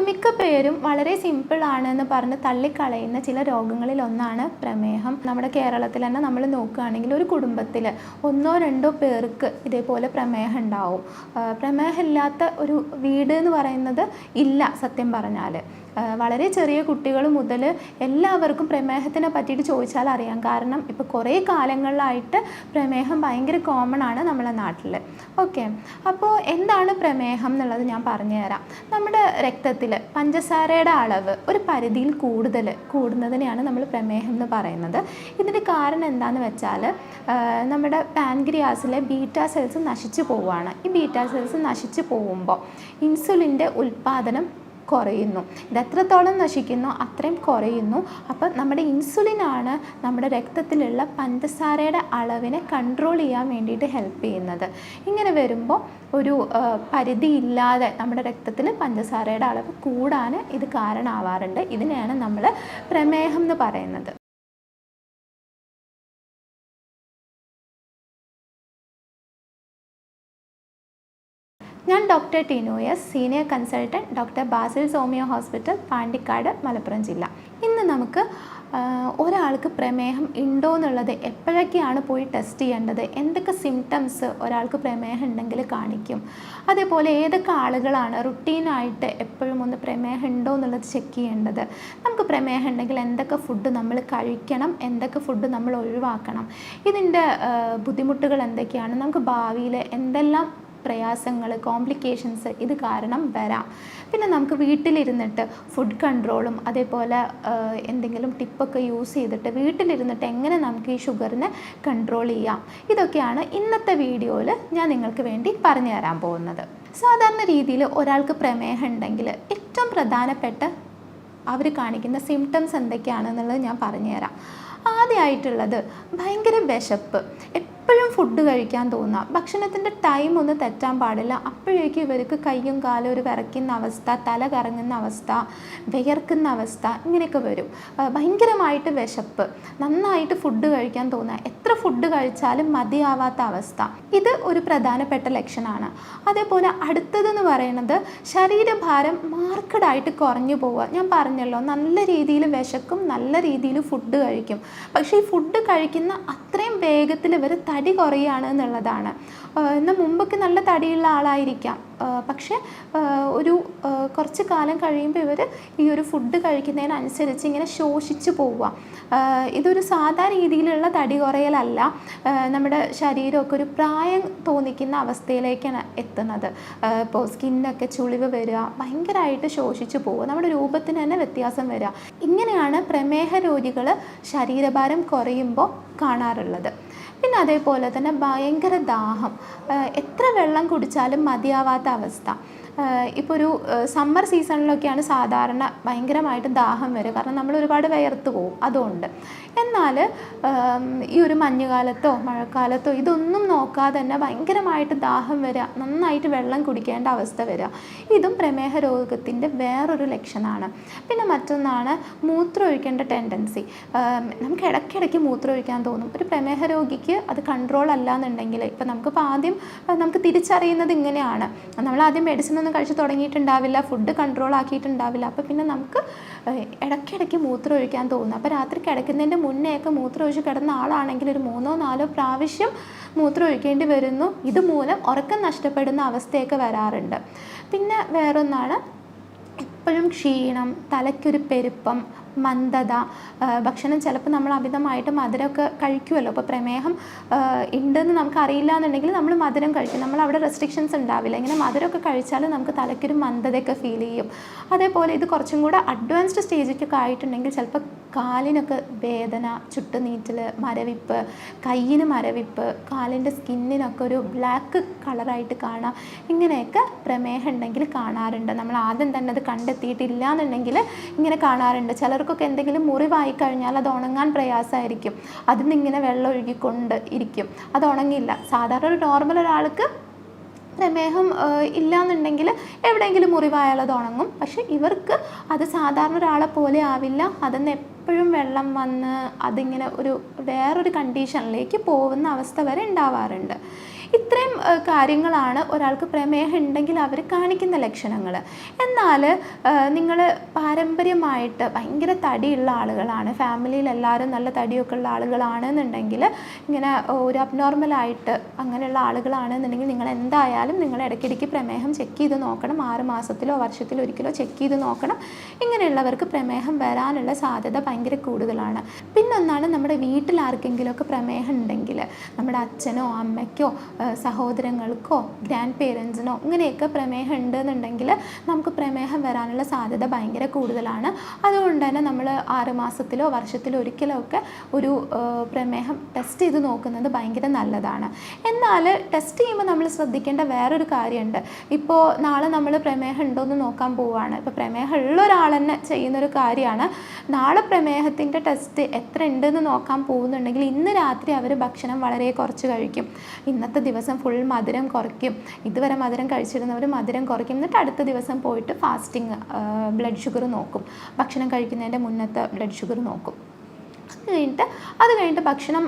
മിക്ക പേരും വളരെ സിമ്പിളാണെന്ന് പറഞ്ഞ് തള്ളിക്കളയുന്ന ചില രോഗങ്ങളിലൊന്നാണ് പ്രമേഹം. നമ്മുടെ കേരളത്തിൽ തന്നെ നമ്മൾ നോക്കുകയാണെങ്കിൽ ഒരു കുടുംബത്തിൽ ഒന്നോ രണ്ടോ പേർക്ക് ഇതേപോലെ പ്രമേഹം ഉണ്ടാവും. പ്രമേഹമില്ലാത്ത ഒരു വീട് എന്ന് പറയുന്നത് ഇല്ല സത്യം പറഞ്ഞാൽ. വളരെ ചെറിയ കുട്ടികൾ മുതൽ എല്ലാവർക്കും പ്രമേഹത്തിനെ പറ്റിയിട്ട് ചോദിച്ചാൽ അറിയാം. കാരണം ഇപ്പോൾ കുറേ കാലങ്ങളിലായിട്ട് പ്രമേഹം ഭയങ്കര കോമൺ ആണ് നമ്മളെ നാട്ടിൽ. ഓക്കെ, അപ്പോൾ എന്താണ് പ്രമേഹം എന്നുള്ളത് ഞാൻ പറഞ്ഞുതരാം. നമ്മുടെ രക്തത്തിൽ പഞ്ചസാരയുടെ അളവ് ഒരു പരിധിയിൽ കൂടുന്നതിനെയാണ് നമ്മൾ പ്രമേഹം എന്ന് പറയുന്നത്. ഇതിൻ്റെ കാരണം എന്താണെന്ന് വെച്ചാൽ നമ്മുടെ പാൻക്രിയാസിലെ ബീറ്റാ സെൽസ് നശിച്ചു പോവുകയാണ്. ഈ ബീറ്റാ സെൽസ് നശിച്ചു പോകുമ്പോൾ ഇൻസുലിൻ്റെ ഉൽപ്പാദനം കുറയുന്നു. ഇത് എത്രത്തോളം നശിക്കുന്നോ അത്രയും കുറയുന്നു. അപ്പം നമ്മുടെ ഇൻസുലിനാണ് നമ്മുടെ രക്തത്തിലുള്ള പഞ്ചസാരയുടെ അളവിനെ കൺട്രോൾ ചെയ്യാൻ വേണ്ടിയിട്ട് ഹെൽപ്പ് ചെയ്യുന്നത്. ഇങ്ങനെ വരുമ്പോൾ ഒരു പരിധിയില്ലാതെ നമ്മുടെ രക്തത്തിൽ പഞ്ചസാരയുടെ അളവ് കൂടാൻ ഇത് കാരണമാവാറുണ്ട്. ഇതിനെയാണ് നമ്മൾ പ്രമേഹം എന്ന് പറയുന്നത്. ഞാൻ doctor Tinu S, senior consultant, doctor Basil സോമിയോ ഹോസ്പിറ്റൽ, പാണ്ടിക്കാട്, മലപ്പുറം ജില്ല. ഇന്ന് നമുക്ക് ഒരാൾക്ക് പ്രമേഹം ഉണ്ടോ എന്നുള്ളത് എപ്പോഴൊക്കെയാണ് പോയി ടെസ്റ്റ് ചെയ്യേണ്ടത്, എന്തൊക്കെ സിംറ്റംസ് ഒരാൾക്ക് പ്രമേഹം ഉണ്ടെങ്കിൽ കാണിക്കും, അതേപോലെ ഏതൊക്കെ ആളുകളാണ് റുട്ടീനായിട്ട് എപ്പോഴും ഒന്ന് പ്രമേഹം ഉണ്ടോ എന്നുള്ളത് ചെക്ക് ചെയ്യേണ്ടത്, നമുക്ക് പ്രമേഹം ഉണ്ടെങ്കിൽ എന്തൊക്കെ ഫുഡ് നമ്മൾ കഴിക്കണം, എന്തൊക്കെ ഫുഡ് നമ്മൾ ഒഴിവാക്കണം, ഇതിൻ്റെ ബുദ്ധിമുട്ടുകൾ എന്തൊക്കെയാണ്, നമുക്ക് ഭാവിയിൽ എന്തെല്ലാം പ്രയാസങ്ങൾ, കോംപ്ലിക്കേഷൻസ് ഇത് കാരണം വരാം. പിന്നെ നമുക്ക് വീട്ടിലിരുന്നിട്ട് ഫുഡ് കൺട്രോളും അതേപോലെ എന്തെങ്കിലും ടിപ്പൊക്കെ യൂസ് ചെയ്തിട്ട് വീട്ടിലിരുന്നിട്ട് എങ്ങനെ നമുക്ക് ഈ ഷുഗറിനെ കൺട്രോൾ ചെയ്യാം, ഇതൊക്കെയാണ് ഇന്നത്തെ വീഡിയോയിൽ ഞാൻ നിങ്ങൾക്ക് വേണ്ടി പറഞ്ഞു തരാൻ പോകുന്നത്. സാധാരണ രീതിയിൽ ഒരാൾക്ക് പ്രമേഹം ഉണ്ടെങ്കിൽ ഏറ്റവും പ്രധാനപ്പെട്ട അവർ കാണിക്കുന്ന സിംറ്റംസ് എന്തൊക്കെയാണെന്നുള്ളത് ഞാൻ പറഞ്ഞുതരാം. ആദ്യമായിട്ടുള്ളത് ഭയങ്കര വിശപ്പ്, എപ്പോഴും ഫുഡ് കഴിക്കാൻ തോന്നുക, ഭക്ഷണത്തിൻ്റെ ടൈം ഒന്ന് തെറ്റാൻ പാടില്ല. അപ്പോഴേക്കും ഇവർക്ക് കയ്യും കാലും ഒരു വിറയ്ക്കുന്ന അവസ്ഥ, തല കറങ്ങുന്ന അവസ്ഥ, വിയർക്കുന്ന അവസ്ഥ, ഇങ്ങനെയൊക്കെ വരും. ഭയങ്കരമായിട്ട് വിശപ്പ്, നന്നായിട്ട് ഫുഡ് കഴിക്കാൻ തോന്നുക, എത്ര ഫുഡ് കഴിച്ചാലും മതിയാവാത്ത അവസ്ഥ, ഇത് ഒരു പ്രധാനപ്പെട്ട ലക്ഷണമാണ്. അതേപോലെ അടുത്തതെന്ന് പറയുന്നത് ശരീരഭാരം മാർക്കഡായിട്ട് കുറഞ്ഞു പോവുക. ഞാൻ പറഞ്ഞല്ലോ, നല്ല രീതിയിൽ വിശക്കും, നല്ല രീതിയിൽ ഫുഡ് കഴിക്കും, പക്ഷേ ഈ ഫുഡ് കഴിക്കുന്ന അത്രയും വേഗത്തിൽ ഇവർ തടി കുറയുകയാണ് എന്നുള്ളതാണ്. എന്നാൽ മുമ്പൊക്കെ നല്ല തടിയുള്ള ആളായിരിക്കാം, പക്ഷേ ഒരു കുറച്ച് കാലം കഴിയുമ്പോൾ ഇവർ ഈ ഒരു ഫുഡ് കഴിക്കുന്നതിനനുസരിച്ച് ഇങ്ങനെ ശോഷിച്ച് പോവുക. ഇതൊരു സാധാ രീതിയിലുള്ള തടി കുറയലല്ല, നമ്മുടെ ശരീരമൊക്കെ ഒരു പ്രായം തോന്നിക്കുന്ന അവസ്ഥയിലേക്കാണ് എത്തുന്നത്. ഇപ്പോൾ സ്കിന്നൊക്കെ ചുളിവ് വരിക, ഭയങ്കരമായിട്ട് ശോഷിച്ച് പോവുക, നമ്മുടെ രൂപത്തിന് തന്നെ വ്യത്യാസം വരിക. ഇങ്ങനെയാണ് പ്രമേഹ രോഗികൾ ശരീരഭാരം കുറയുമ്പോൾ കാണാറുള്ളത്. പിന്നെ അതേപോലെ തന്നെ ഭയങ്കര ദാഹം, എത്ര വെള്ളം കുടിച്ചാലും മതിയാവാത്ത അവസ്ഥ. ഇപ്പോൾ ഒരു സമ്മർ സീസണിലൊക്കെയാണ് സാധാരണ ഭയങ്കരമായിട്ട് ദാഹം വരിക, കാരണം നമ്മൾ ഒരുപാട് വിയർത്ത് പോകും അതുകൊണ്ട്. എന്നാൽ ഈ ഒരു മഞ്ഞുകാലത്തോ മഴക്കാലത്തോ ഇതൊന്നും നോക്കാതെ തന്നെ ഭയങ്കരമായിട്ട് ദാഹം വരിക, നന്നായിട്ട് വെള്ളം കുടിക്കേണ്ട അവസ്ഥ വരിക, ഇതും പ്രമേഹ രോഗത്തിൻ്റെ വേറൊരു ലക്ഷണമാണ്. പിന്നെ മറ്റൊന്നാണ് മൂത്രം ഒഴിക്കേണ്ട ടെൻഡൻസി. നമുക്ക് ഇടയ്ക്കിടയ്ക്ക് മൂത്രം ഒഴിക്കാൻ തോന്നും. ഒരു പ്രമേഹ രോഗിക്ക് അത് കൺട്രോൾ അല്ല എന്നുണ്ടെങ്കിൽ, ഇപ്പം നമുക്കിപ്പോൾ ആദ്യം നമുക്ക് തിരിച്ചറിയുന്നത് ഇങ്ങനെയാണ്, നമ്മൾ ആദ്യം മെഡിസിൻ ഒന്നും കഴിച്ച് തുടങ്ങിയിട്ടുണ്ടാവില്ല, ഫുഡ് കൺട്രോൾ ആക്കിയിട്ടുണ്ടാവില്ല, അപ്പോൾ പിന്നെ നമുക്ക് ഇടയ്ക്കിടയ്ക്ക് മൂത്രം ഒഴിക്കാൻ തോന്നുന്നു. അപ്പോൾ രാത്രി കിടക്കുന്നതിൻ്റെ മുന്നേയൊക്കെ മൂത്രം ഒഴിച്ച് കിടന്ന ആളാണെങ്കിൽ ഒരു 3-4 പ്രാവശ്യം മൂത്രം ഒഴിക്കേണ്ടി വരുന്നു. ഇതുമൂലം ഉറക്കം നഷ്ടപ്പെടുന്ന അവസ്ഥയൊക്കെ വരാറുണ്ട്. പിന്നെ വേറൊന്നാണ് എപ്പോഴും ക്ഷീണം, തലയ്ക്കൊരു പെരുപ്പം, മന്ദത, ഭക്ഷണം ചിലപ്പോൾ നമ്മൾ അമിതമായിട്ട് മധുരമൊക്കെ കഴിക്കുമല്ലോ. അപ്പോൾ പ്രമേഹം ഉണ്ടെന്ന് നമുക്ക് അറിയില്ല എന്നുണ്ടെങ്കിൽ നമ്മൾ മധുരം കഴിക്കും, നമ്മൾ അവിടെ റെസ്ട്രിക്ഷൻസ് ഉണ്ടാവില്ല. ഇങ്ങനെ മധുരമൊക്കെ കഴിച്ചാൽ നമുക്ക് തലയ്ക്കൊരു മന്ദതയൊക്കെ ഫീൽ ചെയ്യും. അതേപോലെ ഇത് കുറച്ചും കൂടെ അഡ്വാൻസ്ഡ് സ്റ്റേജിലൊക്കെ ആയിട്ടുണ്ടെങ്കിൽ ചിലപ്പോൾ കാലിനൊക്കെ വേദന, ചുട്ടുനീറ്റൽ, മരവിപ്പ്, കയ്യിന് മരവിപ്പ്, കാലിൻ്റെ സ്കിന്നിനൊക്കെ ഒരു ബ്ലാക്ക് കളറായിട്ട് കാണാം. ഇങ്ങനെയൊക്കെ പ്രമേഹം ഉണ്ടെങ്കിൽ കാണാറുണ്ട്. നമ്മൾ ആദ്യം തന്നെ അത് കണ്ടെത്തിയിട്ടില്ല എന്നുണ്ടെങ്കിൽ ഇങ്ങനെ കാണാറുണ്ട്. ചിലർക്കൊക്കെ എന്തെങ്കിലും മുറിവായി കഴിഞ്ഞാൽ അത് ഉണങ്ങാൻ പ്രയാസമായിരിക്കും, അതിൽ നിന്ന് ഇങ്ങനെ വെള്ളം ഒഴുകിക്കൊണ്ട് ഇരിക്കും, അത് ഉണങ്ങില്ല. സാധാരണ ഒരു നോർമൽ ഒരാൾക്ക് പ്രമേഹം ഇല്ലയെന്നുണ്ടെങ്കിൽ എവിടെയെങ്കിലും മുറിവായാൽ അത് ഉണങ്ങും, പക്ഷെ ഇവർക്ക് അത് സാധാരണ ഒരാളെ പോലെ ആവില്ല. അതിന്ന് എപ്പോഴും വെള്ളം വന്ന് അതിങ്ങനെ ഒരു വേറൊരു കണ്ടീഷനിലേക്ക് പോകുന്ന അവസ്ഥ വരെ ഉണ്ടാവാറുണ്ട്. ഇത്രയും കാര്യങ്ങളാണ് ഒരാൾക്ക് പ്രമേഹം ഉണ്ടെങ്കിൽ അവർ കാണിക്കുന്ന ലക്ഷണങ്ങൾ. എന്നാൽ നിങ്ങൾ പാരമ്പര്യമായിട്ട് ഭയങ്കര തടിയുള്ള ആളുകളാണ്, ഫാമിലിയിൽ എല്ലാവരും നല്ല തടിയൊക്കെ ഉള്ള ആളുകളാണെന്നുണ്ടെങ്കിൽ, ഇങ്ങനെ ഒരു അബ്നോർമലായിട്ട് അങ്ങനെയുള്ള ആളുകളാണെന്നുണ്ടെങ്കിൽ നിങ്ങൾ എന്തായാലും നിങ്ങൾ ഇടയ്ക്കിടയ്ക്ക് പ്രമേഹം ചെക്ക് ചെയ്ത് നോക്കണം. 6 മാസത്തിലോ വർഷത്തിലോ ഒരിക്കലോ ചെക്ക് ചെയ്ത് നോക്കണം. ഇങ്ങനെയുള്ളവർക്ക് പ്രമേഹം വരാനുള്ള സാധ്യത ഭയങ്കര കൂടുതലാണ്. പിന്നൊന്നാണ്, നമ്മുടെ വീട്ടിൽ ആർക്കെങ്കിലുമൊക്കെ പ്രമേഹം ഉണ്ടെങ്കിൽ, നമ്മുടെ അച്ഛനോ അമ്മയ്ക്കോ സഹോദരങ്ങൾക്കോ ഗ്രാൻഡ് പേരൻസിനോ ഇങ്ങനെയൊക്കെ പ്രമേഹം ഉണ്ടെന്നുണ്ടെങ്കിൽ നമുക്ക് പ്രമേഹം വരാനുള്ള സാധ്യത ഭയങ്കര കൂടുതലാണ്. അതുകൊണ്ട് തന്നെ നമ്മൾ 6 മാസത്തിലോ വർഷത്തിലോ ഒരിക്കലോ ഒക്കെ ഒരു പ്രമേഹം ടെസ്റ്റ് ചെയ്ത് നോക്കുന്നത് ഭയങ്കര നല്ലതാണ്. എന്നാൽ ടെസ്റ്റ് ചെയ്യുമ്പോൾ നമ്മൾ ശ്രദ്ധിക്കേണ്ട വേറൊരു കാര്യമുണ്ട്. ഇപ്പോൾ നാളെ നമ്മൾ പ്രമേഹം ഉണ്ടോ എന്ന് നോക്കാൻ പോവുകയാണ്. ഇപ്പോൾ പ്രമേഹം ഉള്ള ഒരാൾ തന്നെ ചെയ്യുന്നൊരു കാര്യമാണ്. നാളെ പ്രമേഹത്തിൻ്റെ ടെസ്റ്റ് എത്ര ഉണ്ടെന്ന് നോക്കാൻ പോകുന്നുണ്ടെങ്കിൽ ഇന്ന് രാത്രി അവർ ഭക്ഷണം വളരെ കുറച്ച് കഴിക്കും. ഇന്നത്തെ ദിവസം ഫുൾ മധുരം കുറയ്ക്കും. ഇതുവരെ മധുരം കഴിച്ചിരുന്നവർ മധുരം കുറയ്ക്കും. എന്നിട്ട് അടുത്ത ദിവസം പോയിട്ട് ഫാസ്റ്റിംഗ് ബ്ലഡ് ഷുഗർ നോക്കും. ഭക്ഷണം കഴിക്കുന്നതിൻ്റെ മുന്നത്തെ ബ്ലഡ് ഷുഗർ നോക്കും. അത് കഴിഞ്ഞിട്ട് ഭക്ഷണം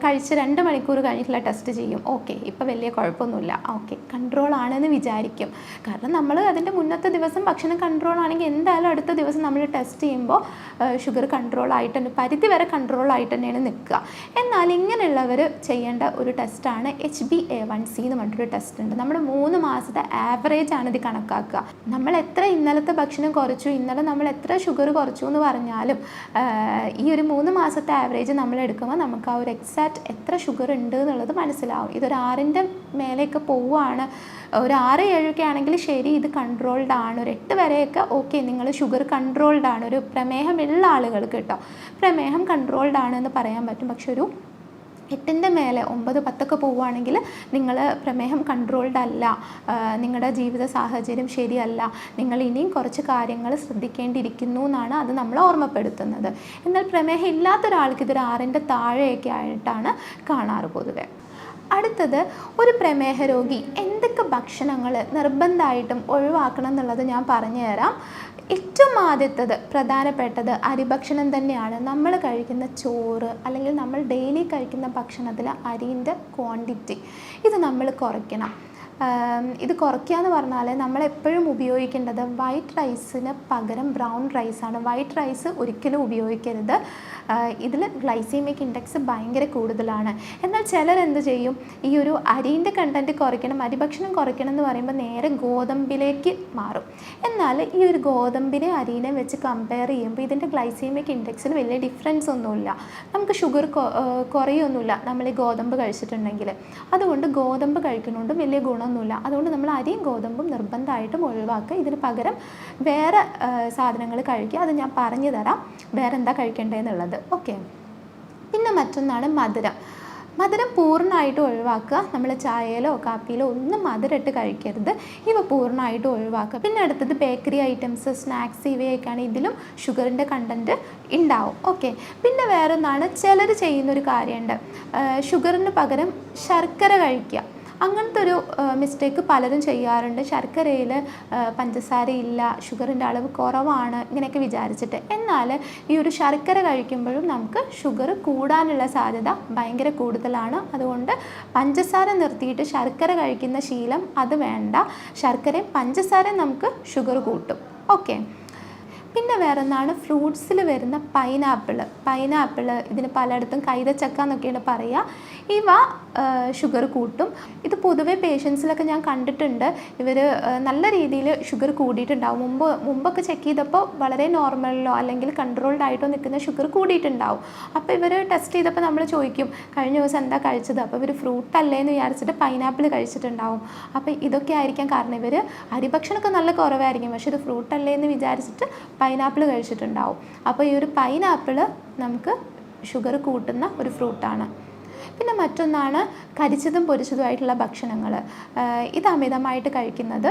കഴിച്ച് 2 മണിക്കൂർ കഴിഞ്ഞിട്ടുള്ള ടെസ്റ്റ് ചെയ്യും. ഓക്കെ, ഇപ്പോൾ വലിയ കുഴപ്പമൊന്നുമില്ല, ഓക്കെ കൺട്രോൾ ആണെന്ന് വിചാരിക്കും. കാരണം നമ്മൾ അതിൻ്റെ മുന്നത്തെ ദിവസം ഭക്ഷണം കൺട്രോൾ ആണെങ്കിൽ എന്തായാലും അടുത്ത ദിവസം നമ്മൾ ടെസ്റ്റ് ചെയ്യുമ്പോൾ ഷുഗർ കൺട്രോൾ ആയിട്ട് തന്നെ പരിധി വരെ കൺട്രോൾ ആയിട്ട് തന്നെയാണ് നിൽക്കുക. എന്നാൽ ഇങ്ങനെയുള്ളവർ ചെയ്യേണ്ട ഒരു ടെസ്റ്റാണ് HbA1c എന്ന് പറഞ്ഞിട്ടൊരു ടെസ്റ്റ് ഉണ്ട്. നമ്മുടെ 3 മാസത്തെ ആവറേജ് ആണ് ഇത് കണക്കാക്കുക. നമ്മൾ എത്ര ഇന്നലത്തെ ഭക്ഷണം കുറച്ചു, ഇന്നലെ നമ്മൾ എത്ര ഷുഗർ കുറച്ചു എന്ന് പറഞ്ഞാലും ഈ ഒരു 3 മാസത്തെ ആവറേജ് നമ്മൾ എടുക്കുമ്പോൾ നമുക്ക് ആ ഒരു എക്സാക്റ്റ് എത്ര ഷുഗർ ഉണ്ട് എന്നുള്ളത് മനസ്സിലാവും. ഇതൊരു 6ൻ്റെ മേലെയൊക്കെ പോവുകയാണ്, ഒരു 6-7 ഒക്കെ ആണെങ്കിൽ ശരി, ഇത് കൺട്രോൾഡ് ആണ്. ഒരു 8 വരെയൊക്കെ ഓക്കെ, നിങ്ങൾ ഷുഗർ കൺട്രോൾഡ് ആണ്. ഒരു പ്രമേഹമുള്ള ആളുകൾക്ക് കേട്ടോ പ്രമേഹം കൺട്രോൾഡ് ആണെന്ന് പറയാൻ പറ്റും. പക്ഷെ ഒരു 8ൻ്റെ മേലെ 9, 10 പോവുകയാണെങ്കിൽ നിങ്ങൾ പ്രമേഹം കൺട്രോൾഡ് അല്ല, നിങ്ങളുടെ ജീവിത സാഹചര്യം ശരിയല്ല, നിങ്ങൾ ഇനിയും കുറച്ച് കാര്യങ്ങൾ ശ്രദ്ധിക്കേണ്ടിയിരിക്കുന്നു എന്നാണ് അത് നമ്മൾ ഓർമ്മപ്പെടുത്തുന്നത്. എന്നാൽ പ്രമേഹം ഇല്ലാത്തൊരാൾക്ക് ഇതൊരു 6ൻ്റെ താഴെയൊക്കെ ആയിട്ടാണ് കാണാറ് പൊതുവെ. അടുത്തത്, ഒരു പ്രമേഹ രോഗി എന്തൊക്കെ ഭക്ഷണങ്ങൾ നിർബന്ധമായിട്ടും ഒഴിവാക്കണം എന്നുള്ളത് ഞാൻ പറഞ്ഞു തരാം. ഏറ്റവും ആദ്യത്തത് പ്രധാനപ്പെട്ടത് അരിഭക്ഷണം തന്നെയാണ്. നമ്മൾ കഴിക്കുന്ന ചോറ് അല്ലെങ്കിൽ നമ്മൾ ഡെയിലി കഴിക്കുന്ന ഭക്ഷണത്തിൽ അരിൻ്റെ ക്വാണ്ടിറ്റി ഇത് നമ്മൾ കുറയ്ക്കണം. ഇത് കുറയ്ക്കുക എന്ന് പറഞ്ഞാൽ നമ്മളെപ്പോഴും ഉപയോഗിക്കേണ്ടത് വൈറ്റ് റൈസിന് പകരം ബ്രൗൺ റൈസാണ്. വൈറ്റ് റൈസ് ഒരിക്കലും ഉപയോഗിക്കരുത്. ഇതിൽ ഗ്ലൈസീമിക് ഇൻഡെക്സ് ഭയങ്കര കൂടുതലാണ്. എന്നാൽ ചിലരെന്ത് ചെയ്യും, ഈ ഒരു അരിൻ്റെ കണ്ടൻറ്റ് കുറയ്ക്കണം, അരിഭക്ഷണം കുറയ്ക്കണം എന്ന് പറയുമ്പോൾ നേരെ ഗോതമ്പിലേക്ക് മാറും. എന്നാൽ ഈ ഒരു ഗോതമ്പിനെ അരിനെ വെച്ച് കമ്പയർ ചെയ്യുമ്പോൾ ഇതിൻ്റെ ഗ്ലൈസീമിക് ഇൻഡെക്സിന് വലിയ ഡിഫറൻസ് ഒന്നുമില്ല. നമുക്ക് ഷുഗർ കുറയൊന്നുമില്ല നമ്മൾ ഈ ഗോതമ്പ് കഴിച്ചിട്ടുണ്ടെങ്കിൽ. അതുകൊണ്ട് ഗോതമ്പ് കഴിക്കുന്നതുകൊണ്ട് വലിയ ഗുണമൊന്നുമില്ല. അതുകൊണ്ട് നമ്മൾ അരിയും ഗോതമ്പും നിർബന്ധമായിട്ടും ഒഴിവാക്കുക. ഇതിന് പകരം വേറെ സാധനങ്ങൾ കഴിക്കുക. അത് ഞാൻ പറഞ്ഞു തരാം വേറെ എന്താ കഴിക്കേണ്ടതെന്നുള്ളത്. ഓക്കെ, പിന്നെ മറ്റൊന്നാണ് മധുരം. മധുരം പൂർണ്ണമായിട്ട് ഒഴിവാക്കുക. നമ്മൾ ചായയിലോ കാപ്പിയിലോ ഒന്നും മധുരം ഇട്ട് കഴിക്കരുത്. ഇവ പൂർണ്ണമായിട്ട് ഒഴിവാക്കുക. പിന്നെ അടുത്തത് ബേക്കറി ഐറ്റംസ്, സ്നാക്സ് ഇവയൊക്കെയാണ്. ഇതിലും ഷുഗറിൻ്റെ കണ്ടൻറ്റ് ഉണ്ടാവും. ഓക്കെ, പിന്നെ വേറൊന്നാണ്, ചിലർ ചെയ്യുന്നൊരു കാര്യമുണ്ട്, ഷുഗറിന് പകരം ശർക്കര കഴിക്കുക. അങ്ങനത്തെ ഒരു മിസ്റ്റേക്ക് പലരും ചെയ്യാറുണ്ട്. ശർക്കരയിൽ പഞ്ചസാരയില്ല, ഷുഗറിൻ്റെ അളവ് കുറവാണ് ഇങ്ങനെയൊക്കെ വിചാരിച്ചിട്ട്. എന്നാൽ ഈ ഒരു ശർക്കര കഴിക്കുമ്പോഴും നമുക്ക് ഷുഗർ കൂടാനുള്ള സാധ്യത ഭയങ്കര കൂടുതലാണ്. അതുകൊണ്ട് പഞ്ചസാര നിർത്തിയിട്ട് ശർക്കര കഴിക്കുന്ന ശീലം അത് വേണ്ട. ശർക്കരയും പഞ്ചസാരയും നമുക്ക് ഷുഗർ കൂട്ടും. ഓക്കെ, പിന്നെ വേറൊന്നാണ് ഫ്രൂട്ട്സിൽ വരുന്ന പൈനാപ്പിൾ, ഇതിന് പലയിടത്തും കൈതച്ചക്ക എന്നൊക്കെയാണ് പറയുക. ഇവ ഷുഗർ കൂട്ടും. ഇത് പൊതുവെ പേഷ്യൻസിലൊക്കെ ഞാൻ കണ്ടിട്ടുണ്ട്, ഇവർ നല്ല രീതിയിൽ ഷുഗർ കൂടിയിട്ടുണ്ടാവും. മുമ്പൊക്കെ ചെക്ക് ചെയ്തപ്പോൾ വളരെ നോർമലിലോ അല്ലെങ്കിൽ കൺട്രോൾഡ് ആയിട്ടോ നിൽക്കുന്ന ഷുഗർ കൂടിയിട്ടുണ്ടാവും. അപ്പോൾ ഇവർ ടെസ്റ്റ് ചെയ്തപ്പോൾ നമ്മൾ ചോദിക്കും കഴിഞ്ഞ ദിവസം എന്താ കഴിച്ചത്, അപ്പോൾ ഇവർ ഫ്രൂട്ട് അല്ലേന്ന് വിചാരിച്ചിട്ട് പൈനാപ്പിൾ കഴിച്ചിട്ടുണ്ടാവും. അപ്പോൾ ഇതൊക്കെ ആയിരിക്കാം കാരണം. ഇവർ അരിഭക്ഷണമൊക്കെ നല്ല കുറവായിരിക്കും, പക്ഷേ ഇത് ഫ്രൂട്ട് അല്ലേന്ന് വിചാരിച്ചിട്ട് പൈനാപ്പിൾ കഴിച്ചിട്ടുണ്ടാവും. അപ്പോൾ ഈ ഒരു പൈനാപ്പിൾ നമുക്ക് ഷുഗർ കൂട്ടുന്ന ഒരു ഫ്രൂട്ടാണ്. പിന്നെ മറ്റൊന്നാണ് കരിച്ചതും പൊരിച്ചതുമായിട്ടുള്ള ഭക്ഷണങ്ങൾ. ഇത് അമിതമായിട്ട് കഴിക്കുന്നത്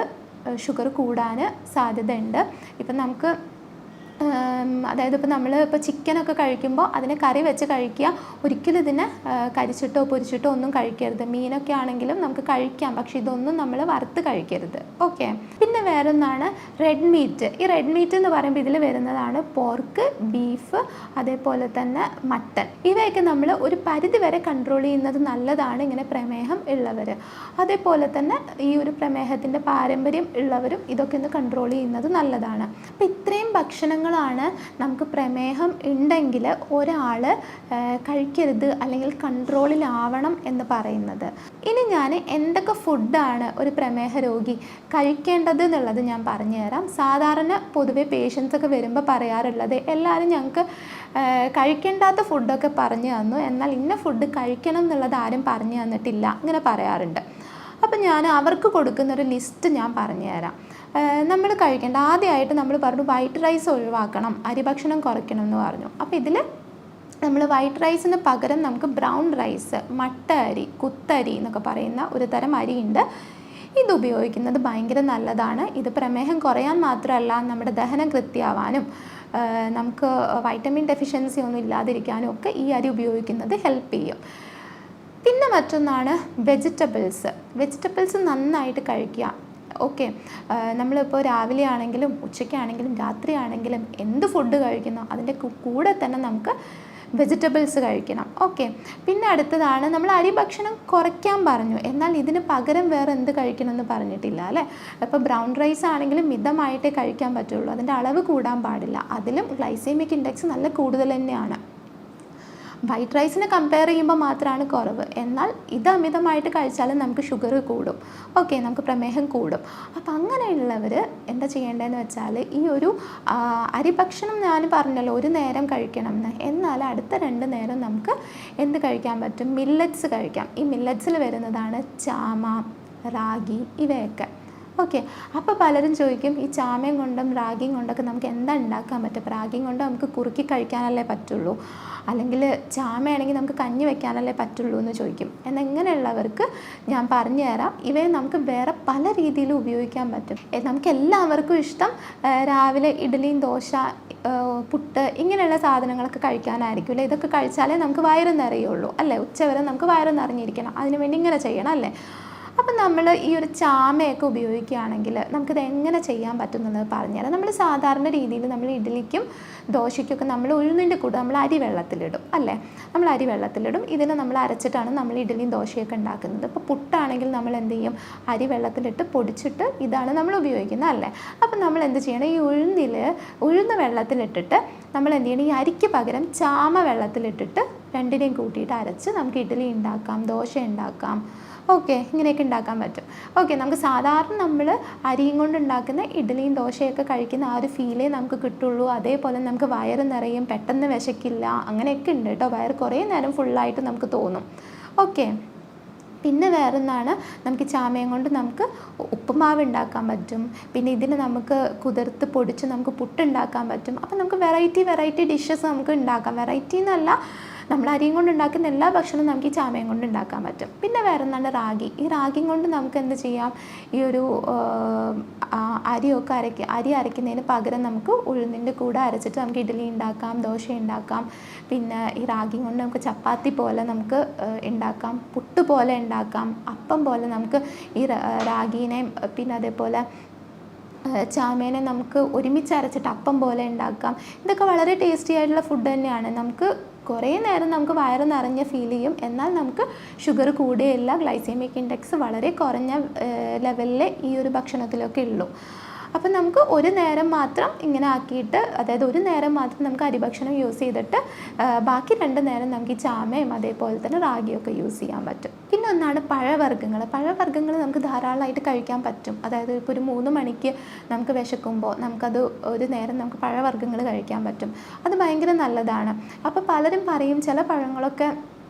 ഷുഗർ കൂടാൻ സാധ്യതയുണ്ട്. ഇപ്പം നമുക്ക് അതായത് ഇപ്പോൾ നമ്മൾ ഇപ്പോൾ ചിക്കനൊക്കെ കഴിക്കുമ്പോൾ അതിനെ കറി വെച്ച് കഴിക്കുക, ഒരിക്കലും ഇതിനെ കരിച്ചിട്ടോ പൊരിച്ചിട്ടോ ഒന്നും കഴിക്കരുത്. മീനൊക്കെ ആണെങ്കിലും നമുക്ക് കഴിക്കാം, പക്ഷേ ഇതൊന്നും നമ്മൾ വറുത്ത് കഴിക്കരുത്. ഓക്കെ. പിന്നെ വേറൊന്നാണ് റെഡ് മീറ്റ്. ഈ റെഡ് മീറ്റ് എന്ന് പറയുമ്പോൾ ഇതിൽ വരുന്നതാണ് പോർക്ക്, ബീഫ്, അതേപോലെ തന്നെ മട്ടൻ. ഇവയൊക്കെ നമ്മൾ ഒരു പരിധി വരെ കൺട്രോൾ ചെയ്യുന്നത് നല്ലതാണ്, ഇങ്ങനെ പ്രമേഹം ഉള്ളവർ. അതേപോലെ തന്നെ ഈ ഒരു പ്രമേഹത്തിൻ്റെ പാരമ്പര്യം ഉള്ളവരും ഇതൊക്കെ ഒന്ന് കൺട്രോൾ ചെയ്യുന്നത് നല്ലതാണ്. അപ്പോൾ ഇത്രയും ഭക്ഷണങ്ങളാണ് നമുക്ക് പ്രമേഹം ഉണ്ടെങ്കിൽ ഒരാൾ കഴിക്കരുത് അല്ലെങ്കിൽ കൺട്രോളിലാവണം എന്ന് പറയുന്നത്. ഇനി ഞാൻ എന്തൊക്കെ ഫുഡാണ് ഒരു പ്രമേഹ രോഗി കഴിക്കേണ്ടത് എന്നുള്ളത് ഞാൻ പറഞ്ഞു തരാം. സാധാരണ പൊതുവെ പേഷ്യൻസൊക്കെ വരുമ്പോൾ പറയാറുള്ളത് എല്ലാവരും ഞങ്ങൾക്ക് കഴിക്കേണ്ടാത്ത ഫുഡൊക്കെ പറഞ്ഞു തന്നു, എന്നാൽ ഇന്ന ഫുഡ് കഴിക്കണം എന്നുള്ളത് ആരും പറഞ്ഞു തന്നിട്ടില്ല, ഇങ്ങനെ പറയാറുണ്ട്. അപ്പം ഞാൻ അവർക്ക് കൊടുക്കുന്നൊരു ലിസ്റ്റ് ഞാൻ പറഞ്ഞു തരാം. നമ്മൾ കഴിക്കേണ്ട ആദ്യമായിട്ട് നമ്മൾ പറഞ്ഞു വൈറ്റ് റൈസ് ഒഴിവാക്കണം, അരിഭക്ഷണം കുറയ്ക്കണം എന്ന് പറഞ്ഞു. അപ്പോൾ ഇതിൽ നമ്മൾ വൈറ്റ് റൈസിന് പകരം നമുക്ക് ബ്രൗൺ റൈസ്, മട്ട അരി, കുത്തരി എന്നൊക്കെ പറയുന്ന ഒരു തരം അരിയുണ്ട്. ഇത് ഉപയോഗിക്കുന്നത് ഭയങ്കര നല്ലതാണ്. ഇത് പ്രമേഹം കുറയാൻ മാത്രമല്ല, നമ്മുടെ ദഹനം കൃത്യമാവാനും നമുക്ക് വൈറ്റമിൻ ഡെഫിഷ്യൻസി ഒന്നും ഇല്ലാതിരിക്കാനും ഒക്കെ ഈ അരി ഉപയോഗിക്കുന്നത് ഹെൽപ്പ് ചെയ്യും. പിന്നെ മറ്റൊന്നാണ് വെജിറ്റബിൾസ് നന്നായിട്ട് കഴിക്കുക. ഓക്കെ. നമ്മളിപ്പോൾ രാവിലെ ആണെങ്കിലും ഉച്ചയ്ക്കാണെങ്കിലും രാത്രിയാണെങ്കിലും എന്ത് ഫുഡ് കഴിക്കുന്നോ അതിൻ്റെ കൂടെ തന്നെ നമുക്ക് വെജിറ്റബിൾസ് കഴിക്കണം. ഓക്കെ. പിന്നെ അടുത്തതാണ് നമ്മൾ അരി ഭക്ഷണം കുറയ്ക്കാൻ പറഞ്ഞു, എന്നാൽ ഇതിന് പകരം വേറെ എന്ത് കഴിക്കണമെന്ന് പറഞ്ഞിട്ടില്ല അല്ലേ. ഇപ്പോൾ ബ്രൗൺ റൈസ് ആണെങ്കിലും മിതമായിട്ടേ കഴിക്കാൻ പറ്റുള്ളൂ, അതിൻ്റെ അളവ് കൂടാൻ പാടില്ല. അതിലും ഗ്ലൈസേമിക് ഇൻഡെക്സ് നല്ല കൂടുതൽ തന്നെയാണ്. വൈറ്റ് റൈസിനെ കമ്പയർ ചെയ്യുമ്പോൾ മാത്രമാണ് കുറവ്, എന്നാൽ ഇത് അമിതമായിട്ട് കഴിച്ചാലും നമുക്ക് ഷുഗർ കൂടും. ഓക്കെ, നമുക്ക് പ്രമേഹം കൂടും. അപ്പം അങ്ങനെയുള്ളവർ എന്താ ചെയ്യേണ്ടതെന്ന് വെച്ചാൽ ഈ ഒരു അരിഭക്ഷണം ഞാൻ പറഞ്ഞല്ലോ ഒരു നേരം കഴിക്കണം എന്ന്, എന്നാൽ അടുത്ത 2 നേരം നമുക്ക് എന്ത് കഴിക്കാൻ പറ്റും? മില്ലറ്റ്സ് കഴിക്കാം. ഈ മില്ലറ്റ്സിൽ വരുന്നതാണ് ചാമ, റാഗി ഇവയൊക്കെ. ഓക്കെ. അപ്പോൾ പലരും ചോദിക്കും ഈ ചാമയും കൊണ്ടും റാഗിയും കൊണ്ടൊക്കെ നമുക്ക് എന്താ ഉണ്ടാക്കാൻ പറ്റും? റാഗിയും കൊണ്ട് നമുക്ക് കുറുക്കി കഴിക്കാനല്ലേ പറ്റുള്ളൂ, അല്ലെങ്കിൽ ചാമയാണെങ്കിൽ നമുക്ക് കഞ്ഞി വെക്കാനല്ലേ പറ്റുള്ളൂ എന്ന് ചോദിക്കും. എന്നെങ്ങനെയുള്ളവർക്ക് ഞാൻ പറഞ്ഞു തരാം, ഇവയെ നമുക്ക് വേറെ പല രീതിയിലും ഉപയോഗിക്കാൻ പറ്റും. നമുക്ക് എല്ലാവർക്കും ഇഷ്ടം രാവിലെ ഇഡ്ഡലിയും ദോശ, പുട്ട് ഇങ്ങനെയുള്ള സാധനങ്ങളൊക്കെ കഴിക്കാനായിരിക്കും അല്ലേ. ഇതൊക്കെ കഴിച്ചാലേ നമുക്ക് വയറ് നിറയുള്ളൂ അല്ലേ. ഉച്ചവരെ നമുക്ക് വയറ് നിറഞ്ഞിരിക്കണം, അതിനുവേണ്ടി ഇങ്ങനെ ചെയ്യണം അല്ലേ. അപ്പം നമ്മൾ ഈ ഒരു ചാമയൊക്കെ ഉപയോഗിക്കുകയാണെങ്കിൽ നമുക്കിത് എങ്ങനെ ചെയ്യാൻ പറ്റുമെന്നത് പറഞ്ഞുതരാം. നമ്മൾ സാധാരണ രീതിയിൽ നമ്മൾ ഇഡ്ഡലിക്കും ദോശയ്ക്കൊക്കെ നമ്മൾ ഉഴുന്നിൻ്റെ കൂടെ നമ്മൾ അരി വെള്ളത്തിലിടും അല്ലേ. നമ്മൾ അരി വെള്ളത്തിലിടും, ഇതിനെ നമ്മൾ അരച്ചിട്ടാണ് നമ്മൾ ഇഡ്ഡലിയും ദോശയൊക്കെ ഉണ്ടാക്കുന്നത്. ഇപ്പോൾ പുട്ടാണെങ്കിൽ നമ്മൾ എന്ത് ചെയ്യും? അരി വെള്ളത്തിലിട്ട് പൊടിച്ചിട്ട് ഇതാണ് നമ്മൾ ഉപയോഗിക്കുന്നത് അല്ലേ. അപ്പം നമ്മൾ എന്ത് ചെയ്യണം? ഈ ഉഴുന്ന് വെള്ളത്തിലിട്ടിട്ട് നമ്മൾ എന്ത് ചെയ്യണം? ഈ അരിക്ക് പകരം ചാമ വെള്ളത്തിലിട്ടിട്ട് രണ്ടിനെയും കൂട്ടിയിട്ട് അരച്ച് നമുക്ക് ഇഡ്ഡലി ഉണ്ടാക്കാം, ദോശ ഉണ്ടാക്കാം. ഓക്കെ, ഇങ്ങനെയൊക്കെ ഉണ്ടാക്കാൻ പറ്റും. ഓക്കെ, നമുക്ക് സാധാരണ നമ്മൾ അരിയും കൊണ്ട് ഉണ്ടാക്കുന്ന ഇഡ്ഡലിയും ദോശയൊക്കെ കഴിക്കുന്ന ആ ഒരു ഫീലേ നമുക്ക് കിട്ടുള്ളൂ. അതേപോലെ നമുക്ക് വയറ് നിറയും, പെട്ടെന്ന് വിശക്കില്ല, അങ്ങനെയൊക്കെ ഉണ്ട് കേട്ടോ. വയറ് കുറേ നേരം ഫുള്ളായിട്ട് നമുക്ക് തോന്നും. ഓക്കെ. പിന്നെ വേറൊന്നാണ്, നമുക്ക് ചാമയം കൊണ്ട് നമുക്ക് ഉപ്പുമാവ് ഉണ്ടാക്കാൻ പറ്റും. പിന്നെ ഇതിന് നമുക്ക് കുതിർത്ത് പൊടിച്ച് നമുക്ക് പുട്ടുണ്ടാക്കാൻ പറ്റും. അപ്പം നമുക്ക് വെറൈറ്റി ഡിഷസ് നമുക്ക് ഉണ്ടാക്കാം. വെറൈറ്റി എന്നല്ല, നമ്മൾ അരിയും കൊണ്ട് ഉണ്ടാക്കുന്ന എല്ലാ ഭക്ഷണവും നമുക്ക് ഈ ചാമയം കൊണ്ട് ഉണ്ടാക്കാൻ പറ്റും. പിന്നെ വേറൊന്നാണ് റാഗി. ഈ റാഗിയും കൊണ്ട് നമുക്ക് എന്ത് ചെയ്യാം? ഈ ഒരു അരി അരയ്ക്കുന്നതിന് പകരം നമുക്ക് ഉഴുന്നിൻ്റെ കൂടെ അരച്ചിട്ട് നമുക്ക് ഇഡ്ഡലി ഉണ്ടാക്കാം, ദോശ ഉണ്ടാക്കാം. പിന്നെ ഈ റാഗിയും കൊണ്ട് നമുക്ക് ചപ്പാത്തി പോലെ നമുക്ക് ഉണ്ടാക്കാം, പുട്ട് പോലെ ഉണ്ടാക്കാം, അപ്പം പോലെ നമുക്ക് ഈ റാഗീനെയും പിന്നെ അതേപോലെ ചാമേനെ നമുക്ക് ഒരുമിച്ച് അരച്ചിട്ട് അപ്പം പോലെ ഉണ്ടാക്കാം. ഇതൊക്കെ വളരെ ടേസ്റ്റി ആയിട്ടുള്ള ഫുഡ് തന്നെയാണ്. നമുക്ക് കുറേ നേരം നമുക്ക് വയറ് നിറഞ്ഞ ഫീൽ ചെയ്യും, എന്നാൽ നമുക്ക് ഷുഗർ കൂടുകയില്ല. ഗ്ലൈസേമിക് ഇൻഡെക്സ് വളരെ കുറഞ്ഞ ലെവലിലെ ഈ ഒരു ഭക്ഷണത്തിലൊക്കെ ഉള്ളൂ. അപ്പം നമുക്ക് ഒരു നേരം മാത്രം ഇങ്ങനെ ആക്കിയിട്ട്, അതായത് ഒരു നേരം മാത്രം നമുക്ക് അരിഭക്ഷണം യൂസ് ചെയ്തിട്ട് ബാക്കി 2 നേരം നമുക്ക് ഈ ചാമയും അതേപോലെ തന്നെ റാഗിയൊക്കെ യൂസ് ചെയ്യാൻ പറ്റും. പിന്നെ ഒന്നാണ് പഴവർഗ്ഗങ്ങൾ. പഴവർഗ്ഗങ്ങൾ നമുക്ക് ധാരാളമായിട്ട് കഴിക്കാൻ പറ്റും. അതായത് ഇപ്പോൾ ഒരു 3 മണിക്ക് നമുക്ക് വിശക്കുമ്പോൾ നമുക്കത് ഒരു നേരം നമുക്ക് പഴവർഗ്ഗങ്ങൾ കഴിക്കാൻ പറ്റും. അത് ഭയങ്കര നല്ലതാണ്. അപ്പോൾ പലരും പറയും ചില പഴങ്ങളൊക്കെ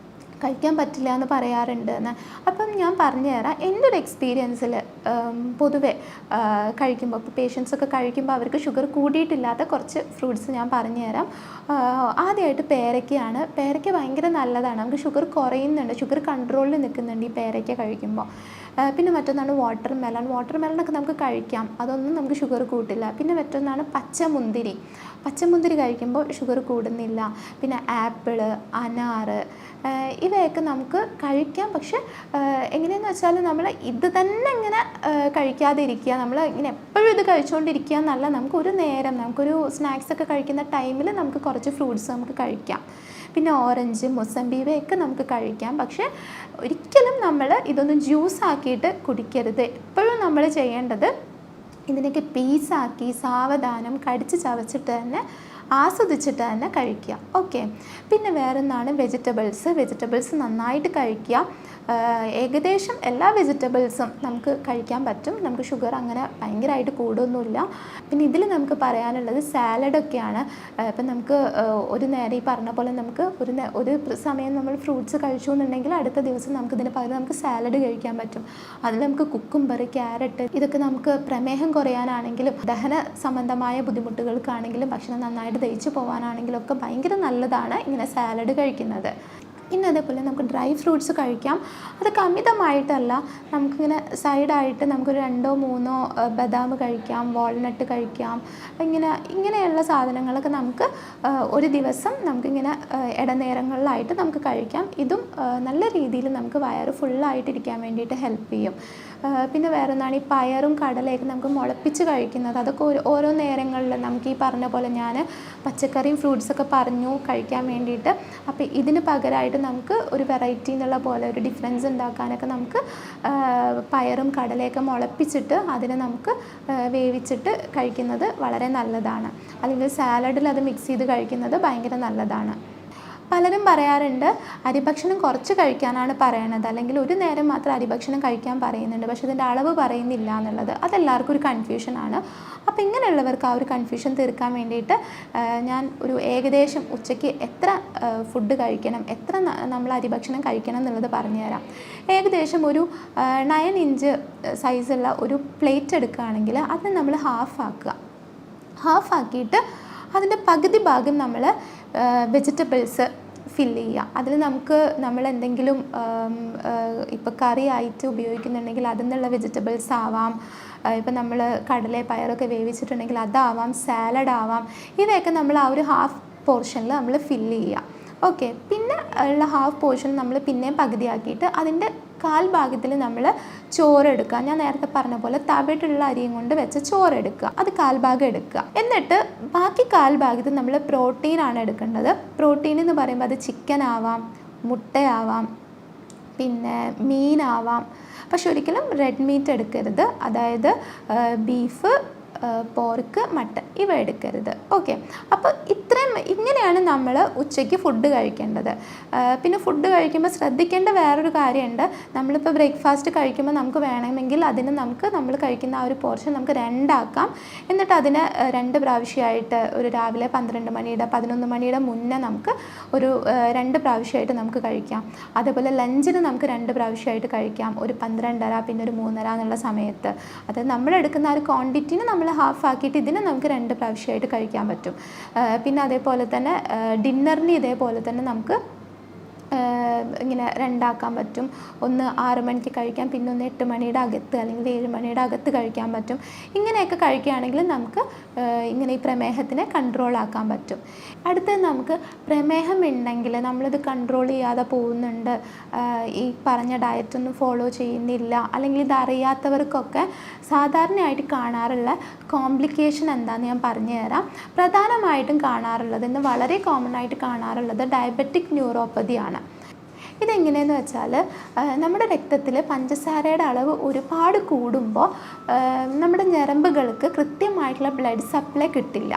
കഴിക്കാൻ പറ്റില്ല എന്ന് പറയാറുണ്ട് എന്ന്. അപ്പം ഞാൻ പറഞ്ഞു തരാം, എൻ്റെ ഒരു എക്സ്പീരിയൻസിൽ പൊതുവെ കഴിക്കുമ്പോൾ, ഇപ്പോൾ പേഷ്യൻസൊക്കെ കഴിക്കുമ്പോൾ അവർക്ക് ഷുഗർ കൂടിയിട്ടില്ലാത്ത കുറച്ച് ഫ്രൂട്ട്സ് ഞാൻ പറഞ്ഞു തരാം. ആദ്യമായിട്ട് പേരയ്ക്കയാണ്. പേരയ്ക്ക ഭയങ്കര നല്ലതാണ്. നമുക്ക് ഷുഗർ കുറയുന്നുണ്ട്, ഷുഗർ കൺട്രോളിൽ നിൽക്കുന്നുണ്ട് ഈ പേരയ്ക്ക കഴിക്കുമ്പോൾ. പിന്നെ മറ്റൊന്നാണ് വാട്ടർ മെലണൊക്കെ നമുക്ക് കഴിക്കാം, അതൊന്നും നമുക്ക് ഷുഗർ കൂട്ടില്ല. പിന്നെ മറ്റൊന്നാണ് പച്ചമുന്തിരി കഴിക്കുമ്പോൾ ഷുഗർ കൂടുന്നില്ല. പിന്നെ ആപ്പിള്, അനാറ്, ഇവയൊക്കെ നമുക്ക് കഴിക്കാം. പക്ഷെ എങ്ങനെയെന്ന് വെച്ചാൽ നമ്മൾ ഇത് തന്നെ ഇങ്ങനെ കഴിക്കാതിരിക്കുക, നമ്മൾ ഇങ്ങനെ എപ്പോഴും ഇത് കഴിച്ചുകൊണ്ടിരിക്കുക എന്നല്ല. നമുക്കൊരു നേരം, നമുക്കൊരു സ്നാക്സൊക്കെ കഴിക്കുന്ന ടൈമിൽ നമുക്ക് കുറച്ച് ഫ്രൂട്ട്സ് നമുക്ക് കഴിക്കാം. പിന്നെ ഓറഞ്ച്, മൊസമ്പി ഇവയൊക്കെ നമുക്ക് കഴിക്കാം. പക്ഷേ ഒരിക്കലും നമ്മൾ ഇതൊന്നും ജ്യൂസ് ആക്കിയിട്ട് കുടിക്കരുത്. എപ്പോഴും നമ്മൾ ചെയ്യേണ്ടത് ഇതിനൊക്കെ പീസാക്കി സാവധാനം കടിച്ച് ചവച്ചിട്ട് തന്നെ ആസ്വദിച്ചിട്ട് തന്നെ കഴിക്കുക. ഓക്കെ. പിന്നെ വേറൊന്നാണ് വെജിറ്റബിൾസ് നന്നായിട്ട് കഴിക്കുക. ഏകദേശം എല്ലാ വെജിറ്റബിൾസും നമുക്ക് കഴിക്കാൻ പറ്റും. നമുക്ക് ഷുഗർ അങ്ങനെ ഭയങ്കരമായിട്ട് കൂടുമൊന്നുമില്ല. പിന്നെ ഇതിൽ നമുക്ക് പറയാനുള്ളത് സാലഡൊക്കെയാണ്. ഇപ്പം നമുക്ക് ഒരു നേരം ഈ പറഞ്ഞ പോലെ നമുക്ക് ഒരു സമയം നമ്മൾ ഫ്രൂട്ട്സ് കഴിച്ചു എന്നുണ്ടെങ്കിൽ അടുത്ത ദിവസം നമുക്ക് ഇതിന് പകരം നമുക്ക് സാലഡ് കഴിക്കാൻ പറ്റും. അതിൽ നമുക്ക് കുക്കുംബർ, ക്യാരറ്റ്, ഇതൊക്കെ നമുക്ക് പ്രമേഹം കുറയാനാണെങ്കിലും ദഹന സംബന്ധമായ ബുദ്ധിമുട്ടുകൾക്കാണെങ്കിലും ഭക്ഷണം നന്നായിട്ട് ദഹിച്ചു പോകാനാണെങ്കിലും ഒക്കെ ഭയങ്കര നല്ലതാണ് ഇങ്ങനെ സാലഡ് കഴിക്കുന്നത്. പിന്നെ അതേപോലെ നമുക്ക് ഡ്രൈ ഫ്രൂട്ട്സ് കഴിക്കാം. അതൊക്കെ അമിതമായിട്ടല്ല, നമുക്കിങ്ങനെ സൈഡായിട്ട് നമുക്കൊരു 2-3 ബദാം കഴിക്കാം, വാൾനട്ട് കഴിക്കാം. ഇങ്ങനെയുള്ള സാധനങ്ങളൊക്കെ നമുക്ക് ഒരു ദിവസം നമുക്കിങ്ങനെ ഇടനേരങ്ങളിലായിട്ട് നമുക്ക് കഴിക്കാം. ഇതും നല്ല രീതിയിൽ നമുക്ക് വയറ് ഫുള്ളായിട്ടിരിക്കാൻ വേണ്ടിയിട്ട് ഹെൽപ്പ് ചെയ്യും. പിന്നെ വേറെ ഒന്നാണ് ഈ പയറും കടലയൊക്കെ നമുക്ക് മുളപ്പിച്ച് കഴിക്കുന്നത്. അതൊക്കെ ഓരോ നേരങ്ങളിൽ നമുക്ക് ഈ പറഞ്ഞ പോലെ ഞാൻ പച്ചക്കറിയും ഫ്രൂട്ട്സൊക്കെ പറഞ്ഞു കഴിക്കാൻ വേണ്ടിയിട്ട്. അപ്പോൾ ഇതിന് പകരമായിട്ട് നമുക്ക് ഒരു വെറൈറ്റി എന്നുള്ള പോലെ ഒരു ഡിഫറൻസ് ഉണ്ടാക്കാനൊക്കെ നമുക്ക് പയറും കടലയൊക്കെ മുളപ്പിച്ചിട്ട് അതിനെ നമുക്ക് വേവിച്ചിട്ട് കഴിക്കുന്നത് വളരെ നല്ലതാണ്. അല്ലെങ്കിൽ സാലഡിൽ അത് മിക്സ് ചെയ്ത് കഴിക്കുന്നത് ഭയങ്കര നല്ലതാണ്. പലരും പറയാറുണ്ട് അരിഭക്ഷണം കുറച്ച് കഴിക്കാനാണ് പറയണത്, അല്ലെങ്കിൽ ഒരു നേരം മാത്രം അരിഭക്ഷണം കഴിക്കാൻ പറയുന്നുണ്ട്, പക്ഷേ ഇതിൻ്റെ അളവ് പറയുന്നില്ല എന്നുള്ളത്. അതെല്ലാവർക്കും ഒരു കൺഫ്യൂഷനാണ്. അപ്പോൾ ഇങ്ങനെയുള്ളവർക്ക് ആ ഒരു കൺഫ്യൂഷൻ തീർക്കാൻ വേണ്ടിയിട്ട് ഞാൻ ഒരു ഏകദേശം ഉച്ചയ്ക്ക് എത്ര ഫുഡ് കഴിക്കണം, എത്ര നമ്മൾ അരിഭക്ഷണം കഴിക്കണം എന്നുള്ളത് പറഞ്ഞുതരാം. ഏകദേശം ഒരു 9 ഇഞ്ച് സൈസുള്ള ഒരു പ്ലേറ്റ് എടുക്കുകയാണെങ്കിൽ അതിന് നമ്മൾ ഹാഫ് ആക്കിയിട്ട് അതിൻ്റെ പകുതി ഭാഗം നമ്മൾ വെജിറ്റബിൾസ് ഫില്ല് ചെയ്യുക. അതിൽ നമ്മൾ എന്തെങ്കിലും ഇപ്പോൾ കറി ആയിട്ട് ഉപയോഗിക്കുന്നുണ്ടെങ്കിൽ അതിൽ നിന്നുള്ള വെജിറ്റബിൾസ് ആവാം, ഇപ്പം നമ്മൾ കടല പയറൊക്കെ വേവിച്ചിട്ടുണ്ടെങ്കിൽ അതാവാം, സാലഡ് ആവാം. ഇവയൊക്കെ നമ്മൾ ആ ഒരു ഹാഫ് പോർഷനിൽ നമ്മൾ ഫില്ല് ചെയ്യുക. ഓക്കെ. പിന്നെ ഉള്ള ഹാഫ് പോർഷൻ നമ്മൾ പിന്നെയും പകുതിയാക്കിയിട്ട് അതിൻ്റെ കാൽഭാഗത്തിൽ നമ്മൾ ചോറെടുക്കുക. ഞാൻ നേരത്തെ പറഞ്ഞ പോലെ തവിടുള്ള അരിയും കൊണ്ട് വെച്ച ചോറെടുക്കുക, അത് കാൽഭാഗം എടുക്കുക. എന്നിട്ട് ബാക്കി കാൽഭാഗത്ത് നമ്മൾ പ്രോട്ടീനാണ് എടുക്കേണ്ടത്. പ്രോട്ടീൻ എന്ന് പറയുമ്പോൾ അത് ചിക്കൻ ആവാം, മുട്ടയാവാം, പിന്നെ മീനാവാം. പക്ഷെ ഒരിക്കലും റെഡ് മീറ്റ് എടുക്കരുത്, അതായത് ബീഫ്, പോർക്ക്, മട്ടൺ ഇവ എടുക്കരുത്. ഓക്കെ. അപ്പോൾ ഇങ്ങനെയാണ് നമ്മൾ ഉച്ചയ്ക്ക് ഫുഡ് കഴിക്കേണ്ടത്. പിന്നെ ഫുഡ് കഴിക്കുമ്പോൾ ശ്രദ്ധിക്കേണ്ട വേറൊരു കാര്യമുണ്ട്. നമ്മളിപ്പോൾ ബ്രേക്ക്ഫാസ്റ്റ് കഴിക്കുമ്പോൾ നമുക്ക് വേണമെങ്കിൽ അതിന് നമ്മൾ കഴിക്കുന്ന ആ ഒരു പോർഷൻ നമുക്ക് 2 ആക്കാം. എന്നിട്ട് അതിന് 2 പ്രാവശ്യമായിട്ട് ഒരു രാവിലെ 12 മണിയുടെ 11 മണിയുടെ മുന്നേ നമുക്ക് ഒരു 2 പ്രാവശ്യമായിട്ട് നമുക്ക് കഴിക്കാം. അതേപോലെ ലഞ്ചിന് നമുക്ക് 2 പ്രാവശ്യമായിട്ട് കഴിക്കാം, ഒരു 12:30 പിന്നെ ഒരു 3:30 എന്നുള്ള സമയത്ത്. അതായത് നമ്മളെടുക്കുന്ന ആ ഒരു ക്വാണ്ടിറ്റിന് നമ്മൾ ഹാഫ് ആക്കിയിട്ട് ഇതിനെ നമുക്ക് 2 പ്രാവശ്യമായിട്ട് കഴിക്കാൻ പറ്റും. പിന്നെ അതേപോലെ തന്നെ ഡിന്നറിന് ഇതേപോലെ തന്നെ നമുക്ക് ഇങ്ങനെ 2 ആക്കാൻ പറ്റും. ഒന്ന് 6 മണിക്ക് കഴിക്കാം, പിന്നെ ഒന്ന് 8 മണിയുടെ അകത്ത് അല്ലെങ്കിൽ 7 മണിയുടെ അകത്ത് കഴിക്കാൻ പറ്റും. ഇങ്ങനെയൊക്കെ കഴിക്കുകയാണെങ്കിൽ നമുക്ക് ഇങ്ങനെ ഈ പ്രമേഹത്തിനെ കൺട്രോൾ ആക്കാൻ പറ്റും. അടുത്തത് നമുക്ക് പ്രമേഹം ഉണ്ടെങ്കിൽ നമ്മളിത് കൺട്രോൾ ചെയ്യാതെ പോകുന്നുണ്ട്, ഈ പറഞ്ഞ ഡയറ്റൊന്നും ഫോളോ ചെയ്യുന്നില്ല, അല്ലെങ്കിൽ ഇതറിയാത്തവർക്കൊക്കെ സാധാരണയായിട്ട് കാണാറുള്ള കോംപ്ലിക്കേഷൻ എന്താണെന്ന് ഞാൻ പറഞ്ഞു തരാം. പ്രധാനമായിട്ടും കാണാറുള്ളത്, ഇന്ന് വളരെ കോമൺ ആയിട്ട് കാണാറുള്ളത് ഡയബറ്റിക് ന്യൂറോപ്പതിയാണ്. ഇതെങ്ങനെയെന്ന് വെച്ചാൽ നമ്മുടെ രക്തത്തിൽ പഞ്ചസാരയുടെ അളവ് ഒരുപാട് കൂടുമ്പോൾ നമ്മുടെ ഞരമ്പുകൾക്ക് കൃത്യമായിട്ടുള്ള ബ്ലഡ് സപ്ലൈ കിട്ടില്ല.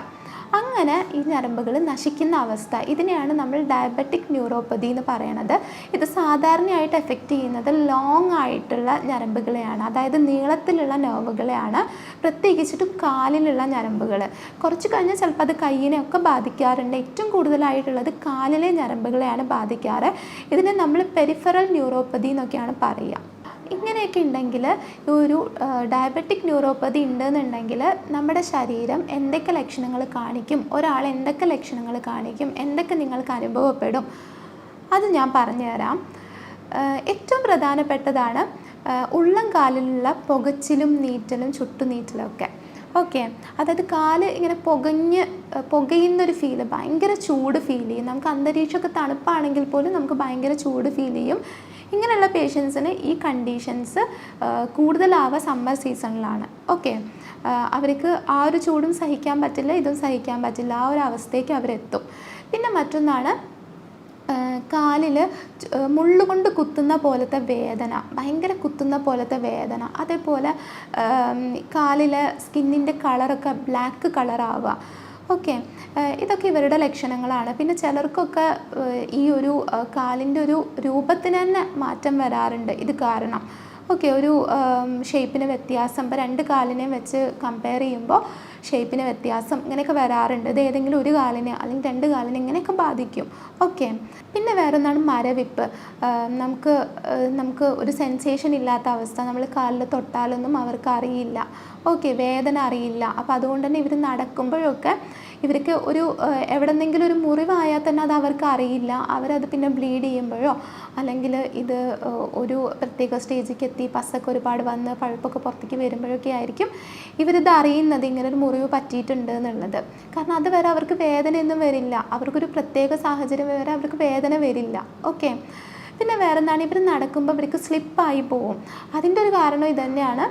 അങ്ങനെ ഈ ഞരമ്പുകൾ നശിക്കുന്ന അവസ്ഥ, ഇതിനെയാണ് നമ്മൾ ഡയബറ്റിക് ന്യൂറോപ്പതി എന്ന് പറയണത്. ഇത് സാധാരണയായിട്ട് എഫക്റ്റ് ചെയ്യുന്നത് ലോങ് ആയിട്ടുള്ള ഞരമ്പുകളെയാണ്, അതായത് നീളത്തിലുള്ള നെർവുകളെയാണ്, പ്രത്യേകിച്ചിട്ടും കാലിലുള്ള ഞരമ്പുകൾ. കുറച്ച് കഴിഞ്ഞാൽ ചിലപ്പോൾ അത് കയ്യിനെയൊക്കെ ബാധിക്കാറുണ്ട്. ഏറ്റവും കൂടുതലായിട്ടുള്ളത് കാലിലെ ഞരമ്പുകളെയാണ് ബാധിക്കാറ്. ഇതിനെ നമ്മൾ പെരിഫറൽ ന്യൂറോപ്പതി എന്നൊക്കെയാണ് പറയുക. ഇങ്ങനെയൊക്കെ ഉണ്ടെങ്കിൽ ഒരു ഡയബറ്റിക് ന്യൂറോപ്പതി ഉണ്ടെന്നുണ്ടെങ്കിൽ നമ്മുടെ ശരീരം എന്തൊക്കെ ലക്ഷണങ്ങൾ കാണിക്കും, ഒരാൾ എന്തൊക്കെ ലക്ഷണങ്ങൾ കാണിക്കും, എന്തൊക്കെ നിങ്ങൾക്ക് അനുഭവപ്പെടും, അത് ഞാൻ പറഞ്ഞു തരാം. ഏറ്റവും പ്രധാനപ്പെട്ടതാണ് ഉള്ളം കാലിലുള്ള പുകച്ചിലും നീറ്റലും ചുട്ടുനീറ്റലും ഒക്കെ. ഓക്കെ, അതായത് കാല് ഇങ്ങനെ പുകയുന്നൊരു ഫീല്, ഭയങ്കര ചൂട് ഫീൽ ചെയ്യും. നമുക്ക് അന്തരീക്ഷമൊക്കെ തണുപ്പാണെങ്കിൽ പോലും നമുക്ക് ഭയങ്കര ചൂട് ഫീൽ ചെയ്യും. ഇങ്ങനെയുള്ള പേഷ്യൻസിന് ഈ കണ്ടീഷൻസ് കൂടുതലാവുക സമ്മർ സീസണിലാണ്. ഓക്കെ, അവർക്ക് ആ ഒരു ചൂടും സഹിക്കാൻ പറ്റില്ല, ഇതും സഹിക്കാൻ പറ്റില്ല, ആ ഒരു അവസ്ഥയ്ക്ക് അവരെത്തും. പിന്നെ മറ്റൊന്നാണ് കാലിൽ മുള്ളുകൊണ്ട് കുത്തുന്ന പോലത്തെ വേദന, ഭയങ്കര കുത്തുന്ന പോലത്തെ വേദന. അതേപോലെ കാലിലെ സ്കിന്നിൻ്റെ കളറൊക്കെ ബ്ലാക്ക് കളറാവുക. ഓക്കെ, ഇതൊക്കെ ഇവരുടെ ലക്ഷണങ്ങളാണ്. പിന്നെ ചിലർക്കൊക്കെ ഈ ഒരു കാലിൻ്റെ ഒരു രൂപത്തിന് തന്നെ മാറ്റം വരാറുണ്ട് ഇത് കാരണം. ഓക്കെ, ഒരു ഷേപ്പിന് വ്യത്യാസം, ഇപ്പോൾ 2 കാലിനെയും വെച്ച് കമ്പയർ ചെയ്യുമ്പോൾ ഷേപ്പിന് വ്യത്യാസം ഇങ്ങനെയൊക്കെ വരാറുണ്ട്. ഇത് ഏതെങ്കിലും ഒരു കാലിനെ അല്ലെങ്കിൽ 2 കാലിനെ ഇങ്ങനെയൊക്കെ ബാധിക്കും. ഓക്കെ, പിന്നെ വേറൊന്നാണ് മരവിപ്പ്. നമുക്ക് ഒരു സെൻസേഷൻ ഇല്ലാത്ത അവസ്ഥ, നമ്മൾ കാലിൽ തൊട്ടാലൊന്നും അവർക്ക് അറിയില്ല. ഓക്കെ, വേദന അറിയില്ല. അപ്പോൾ അതുകൊണ്ട് തന്നെ ഇവർ നടക്കുമ്പോഴൊക്കെ ഇവർക്ക് ഒരു എവിടെന്നെങ്കിലും ഒരു മുറിവായാൽ തന്നെ അത് അവർക്ക് അറിയില്ല. അവരത് പിന്നെ ബ്ലീഡ് ചെയ്യുമ്പോഴോ അല്ലെങ്കിൽ ഇത് ഒരു പ്രത്യേക സ്റ്റേജിലേക്ക് എത്തി പസ്സൊക്കെ ഒരുപാട് വന്ന് പഴുപ്പൊക്കെ പുറത്തേക്ക് വരുമ്പോഴൊക്കെ ആയിരിക്കും ഇവരിത് അറിയുന്നത് ഇങ്ങനൊരു മുറിവ് പറ്റിയിട്ടുണ്ട് എന്നുള്ളത്. കാരണം അതുവരെ അവർക്ക് വേദനയൊന്നും വരില്ല, അവർക്കൊരു പ്രത്യേക സാഹചര്യം വരെ അവർക്ക് വേദന വരില്ല. ഓക്കെ, പിന്നെ വേറെന്താണ്, ഇവർ നടക്കുമ്പോൾ ഇവർക്ക് സ്ലിപ്പായി പോവും. അതിൻ്റെ ഒരു കാരണം ഇതുതന്നെയാണ്.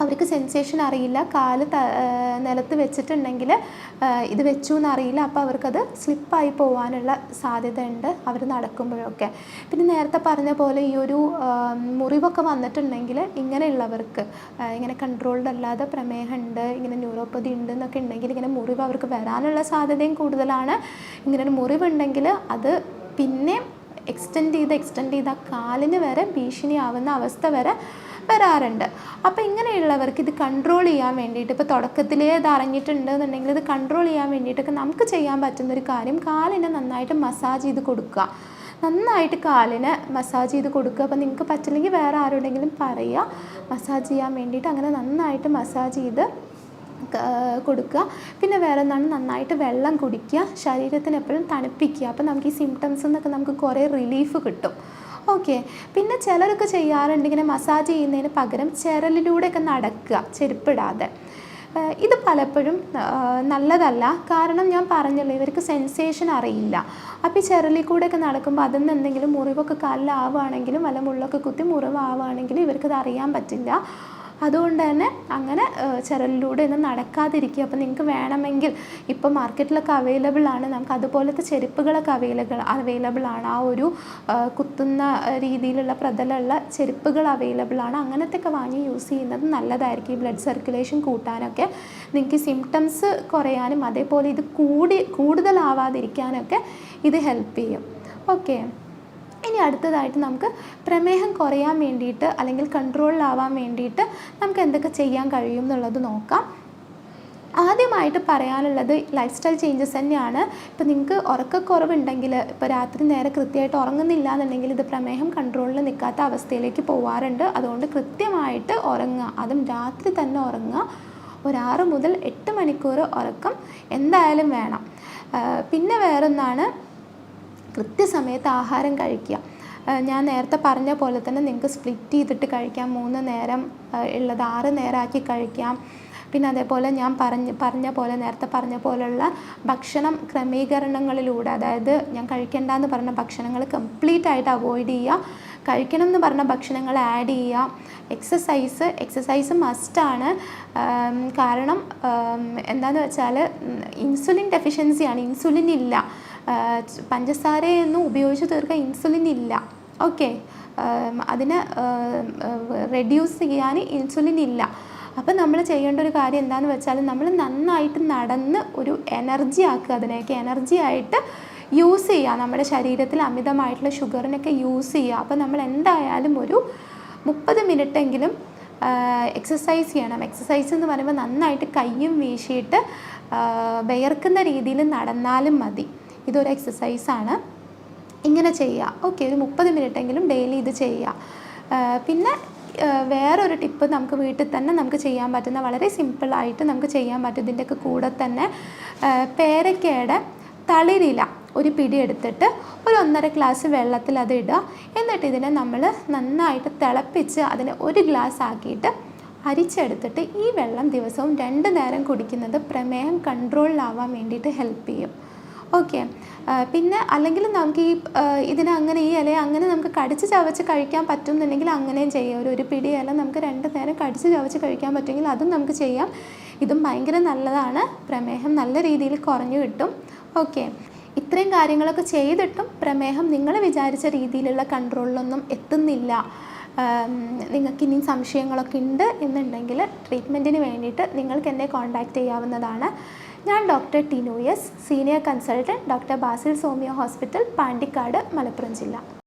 അവർക്ക് സെൻസേഷൻ അറിയില്ല, കാല് നിലത്ത് വെച്ചിട്ടുണ്ടെങ്കിൽ ഇത് വെച്ചു എന്നറിയില്ല. അപ്പോൾ അവർക്കത് സ്ലിപ്പായി പോകാനുള്ള സാധ്യത ഉണ്ട് അവർ നടക്കുമ്പോഴൊക്കെ. പിന്നെ നേരത്തെ പറഞ്ഞ പോലെ ഈ ഒരു മുറിവൊക്കെ വന്നിട്ടുണ്ടെങ്കിൽ ഇങ്ങനെയുള്ളവർക്ക് ഇങ്ങനെ കൺട്രോൾഡ് അല്ലാതെ പ്രമേഹമുണ്ട്, ഇങ്ങനെ ന്യൂറോപ്പതി ഉണ്ട് എന്നൊക്കെ ഉണ്ടെങ്കിൽ ഇങ്ങനെ മുറിവ് അവർക്ക് വരാനുള്ള സാധ്യതയും കൂടുതലാണ്. ഇങ്ങനൊരു മുറിവുണ്ടെങ്കിൽ അത് പിന്നെ എക്സ്റ്റെൻഡ് ചെയ്ത് കാലിന് വരെ ഭീഷണിയാവുന്ന അവസ്ഥ വരെ വരാറുണ്ട്. അപ്പോൾ ഇങ്ങനെയുള്ളവർക്ക് ഇത് കൺട്രോൾ ചെയ്യാൻ വേണ്ടിയിട്ട്, ഇപ്പോൾ തുടക്കത്തിലേ ഇത് അറിഞ്ഞിട്ടുണ്ട് എന്നുണ്ടെങ്കിൽ ഇത് കൺട്രോൾ ചെയ്യാൻ വേണ്ടിയിട്ടൊക്കെ നമുക്ക് ചെയ്യാൻ പറ്റുന്നൊരു കാര്യം, കാലിനെ നന്നായിട്ട് മസാജ് ചെയ്ത് കൊടുക്കുക. നന്നായിട്ട് കാലിന് മസാജ് ചെയ്ത് കൊടുക്കുക. അപ്പോൾ നിങ്ങൾക്ക് പറ്റില്ലെങ്കിൽ വേറെ ആരോടെങ്കിലും പറയുക മസാജ് ചെയ്യാൻ വേണ്ടിയിട്ട്. അങ്ങനെ നന്നായിട്ട് മസാജ് ചെയ്ത് കൊടുക്കുക. പിന്നെ വേറെ ഒന്നാണ്, നന്നായിട്ട് വെള്ളം കുടിക്കുക, ശരീരത്തിന് എപ്പോഴും തണുപ്പിക്കുക. അപ്പോൾ നമുക്ക് ഈ സിംറ്റംസിൽ നിന്നൊക്കെ നമുക്ക് കുറേ റിലീഫ് കിട്ടും. ഓക്കെ, പിന്നെ ചിലരൊക്കെ ചെയ്യാറുണ്ട് ഇങ്ങനെ മസാജ് ചെയ്യുന്നതിന് പകരം ചിരലിലൂടെയൊക്കെ നടക്കുക ചെരുപ്പിടാതെ. ഇത് പലപ്പോഴും നല്ലതല്ല. കാരണം ഞാൻ പറഞ്ഞല്ലോ, ഇവർക്ക് സെൻസേഷൻ അറിയില്ല. അപ്പോൾ ഈ ചിരലിൽ കൂടെയൊക്കെ നടക്കുമ്പോൾ അതിൽ നിന്ന് എന്തെങ്കിലും മുറിവൊക്കെ കാലിലാവുകയാണെങ്കിലും വല്ല മുള്ളൊക്കെ കുത്തി മുറിവാവുകയാണെങ്കിലും ഇവർക്കത് അറിയാൻ പറ്റില്ല. അതുകൊണ്ട് തന്നെ അങ്ങനെ ചിരലിലൂടെ ഒന്നും നടക്കാതിരിക്കുക. അപ്പോൾ നിങ്ങൾക്ക് വേണമെങ്കിൽ ഇപ്പോൾ മാർക്കറ്റിലൊക്കെ അവൈലബിൾ ആണ്, നമുക്ക് അതുപോലത്തെ ചെരുപ്പുകളൊക്കെ അവൈലബിൾ ആണ്. ആ ഒരു കുത്തുന്ന രീതിയിലുള്ള പ്രതലമുള്ള ചെരുപ്പുകൾ അവൈലബിൾ ആണ്. അങ്ങനത്തെയൊക്കെ വാങ്ങി യൂസ് ചെയ്യുന്നത് നല്ലതായിരിക്കും. ഈ ബ്ലഡ് സർക്കുലേഷൻ കൂട്ടാനൊക്കെ, നിങ്ങൾക്ക് സിംറ്റംസ് കുറയാനും അതേപോലെ ഇത് കൂടുതലാവാതിരിക്കാനൊക്കെ ഇത് ഹെൽപ്പ് ചെയ്യും. ഓക്കെ, ഇനി അടുത്തതായിട്ട് നമുക്ക് പ്രമേഹം കുറയാൻ വേണ്ടിയിട്ട് അല്ലെങ്കിൽ കൺട്രോളിലാവാൻ വേണ്ടിയിട്ട് നമുക്ക് എന്തൊക്കെ ചെയ്യാൻ കഴിയും എന്നുള്ളത് നോക്കാം. ആദ്യമായിട്ട് പറയാനുള്ളത് ലൈഫ് സ്റ്റൈൽ ചേഞ്ചസ് തന്നെയാണ്. ഇപ്പോൾ നിങ്ങൾക്ക് ഉറക്കക്കുറവുണ്ടെങ്കിൽ, ഇപ്പോൾ രാത്രി നേരെ കൃത്യമായിട്ട് ഉറങ്ങുന്നില്ല എന്നുണ്ടെങ്കിൽ ഇത് പ്രമേഹം കൺട്രോളിൽ നിൽക്കാത്ത അവസ്ഥയിലേക്ക് പോവാറുണ്ട്. അതുകൊണ്ട് കൃത്യമായിട്ട് ഉറങ്ങുക, അതും രാത്രി തന്നെ ഉറങ്ങുക. ഒരു 6 മുതൽ 8 മണിക്കൂർ ഉറക്കം എന്തായാലും വേണം. പിന്നെ വേറൊന്നാണ്, കൃത്യസമയത്ത് ആഹാരം കഴിക്കുക. ഞാൻ നേരത്തെ പറഞ്ഞ പോലെ തന്നെ നിങ്ങൾക്ക് സ്പ്ലിറ്റ് ചെയ്തിട്ട് കഴിക്കാം. 3 നേരം ഉള്ളത് 6 നേരമാക്കി കഴിക്കാം. പിന്നെ അതേപോലെ ഞാൻ നേരത്തെ പറഞ്ഞ പോലെയുള്ള ഭക്ഷണം ക്രമീകരണങ്ങളിലൂടെ, അതായത് ഞാൻ കഴിക്കേണ്ടെന്ന് പറഞ്ഞ ഭക്ഷണങ്ങൾ കംപ്ലീറ്റ് ആയിട്ട് അവോയ്ഡ് ചെയ്യുക, കഴിക്കണം എന്ന് പറഞ്ഞ ഭക്ഷണങ്ങൾ ആഡ് ചെയ്യുക. എക്സസൈസ് മസ്റ്റാണ്. കാരണം എന്താണെന്ന് വെച്ചാൽ ഇൻസുലിൻ ഡെഫിഷ്യൻസിയാണ്, ഇൻസുലിൻ ഇല്ല. പഞ്ചസാരയൊന്നും ഉപയോഗിച്ച് തീർക്കാൻ ഇൻസുലിൻ ഇല്ല. ഓക്കെ, അതിനെ റെഡ്യൂസ് ചെയ്യാൻ ഇൻസുലിൻ ഇല്ല. അപ്പം നമ്മൾ ചെയ്യേണ്ട ഒരു കാര്യം എന്താണെന്ന് വെച്ചാൽ നമ്മൾ നന്നായിട്ട് നടന്ന് ഒരു എനർജി ആക്കുക, അതിനെയൊക്കെ എനർജി ആയിട്ട് യൂസ് ചെയ്യുക. നമ്മുടെ ശരീരത്തിൽ അമിതമായിട്ടുള്ള ഷുഗറിനൊക്കെ യൂസ് ചെയ്യുക. അപ്പോൾ നമ്മൾ എന്തായാലും ഒരു 30 മിനിറ്റെങ്കിലും എക്സസൈസ് ചെയ്യണം. എക്സസൈസ് എന്ന് പറയുമ്പോൾ നന്നായിട്ട് കയ്യും വീശിയിട്ട് വിയർക്കുന്ന രീതിയിൽ നടന്നാലും മതി. ഇതൊരു എക്സസൈസാണ്, ഇങ്ങനെ ചെയ്യുക. ഓക്കെ, ഒരു 30 മിനിറ്റെങ്കിലും ഡെയിലി ഇത് ചെയ്യുക. പിന്നെ വേറൊരു ടിപ്പ് നമുക്ക് വീട്ടിൽ തന്നെ നമുക്ക് ചെയ്യാൻ പറ്റുന്ന, വളരെ സിമ്പിളായിട്ട് നമുക്ക് ചെയ്യാൻ പറ്റും. ഇതിൻ്റെയൊക്കെ കൂടെ തന്നെ പേരയ്ക്കയുടെ തളിരില, ഒരു പിടി എടുത്തിട്ട് ഒരു 1.5 ഗ്ലാസ് വെള്ളത്തിൽ അത് ഇടുക. എന്നിട്ട് ഇതിനെ നമ്മൾ നന്നായിട്ട് തിളപ്പിച്ച് അതിനെ 1 ഗ്ലാസ് ആക്കിയിട്ട് അരിച്ചെടുത്തിട്ട് ഈ വെള്ളം ദിവസവും 2 നേരം കുടിക്കുന്നത് പ്രമേഹം കൺട്രോളിലാവാൻ വേണ്ടിയിട്ട് ഹെൽപ്പ് ചെയ്യും. ഓക്കെ. പിന്നെ അല്ലെങ്കിൽ നമുക്ക് ഇതിനെ അങ്ങനെ ഈ ഇലയെ അങ്ങനെ നമുക്ക് കടിച്ച് ചവച്ച് കഴിക്കാൻ പറ്റുമെന്നുണ്ടെങ്കിൽ അങ്ങനെയും ചെയ്യാം. ഒരു പിടി ഇല നമുക്ക് 2 നേരം കടിച്ച് ചവച്ച് കഴിക്കാൻ പറ്റുമെങ്കിൽ അതും നമുക്ക് ചെയ്യാം. ഇതും ഭയങ്കര നല്ലതാണ്. പ്രമേഹം നല്ല രീതിയിൽ കുറഞ്ഞു കിട്ടും. ഓക്കെ. ഇത്രയും കാര്യങ്ങളൊക്കെ ചെയ്തിട്ടും പ്രമേഹം നിങ്ങൾ വിചാരിച്ച രീതിയിലുള്ള കൺട്രോളിലൊന്നും എത്തുന്നില്ല, നിങ്ങൾക്ക് ഇനിയും സംശയങ്ങളൊക്കെ ഉണ്ട് എന്നുണ്ടെങ്കിൽ ട്രീറ്റ്മെൻറ്റിന് വേണ്ടിയിട്ട് നിങ്ങൾക്ക് എന്നെ കോൺടാക്റ്റ് ചെയ്യാവുന്നതാണ്. ഞാൻ doctor Tinu S, senior consultant, doctor Basil's homeo hospital, Pandikkad, Malappuram ജില്ല.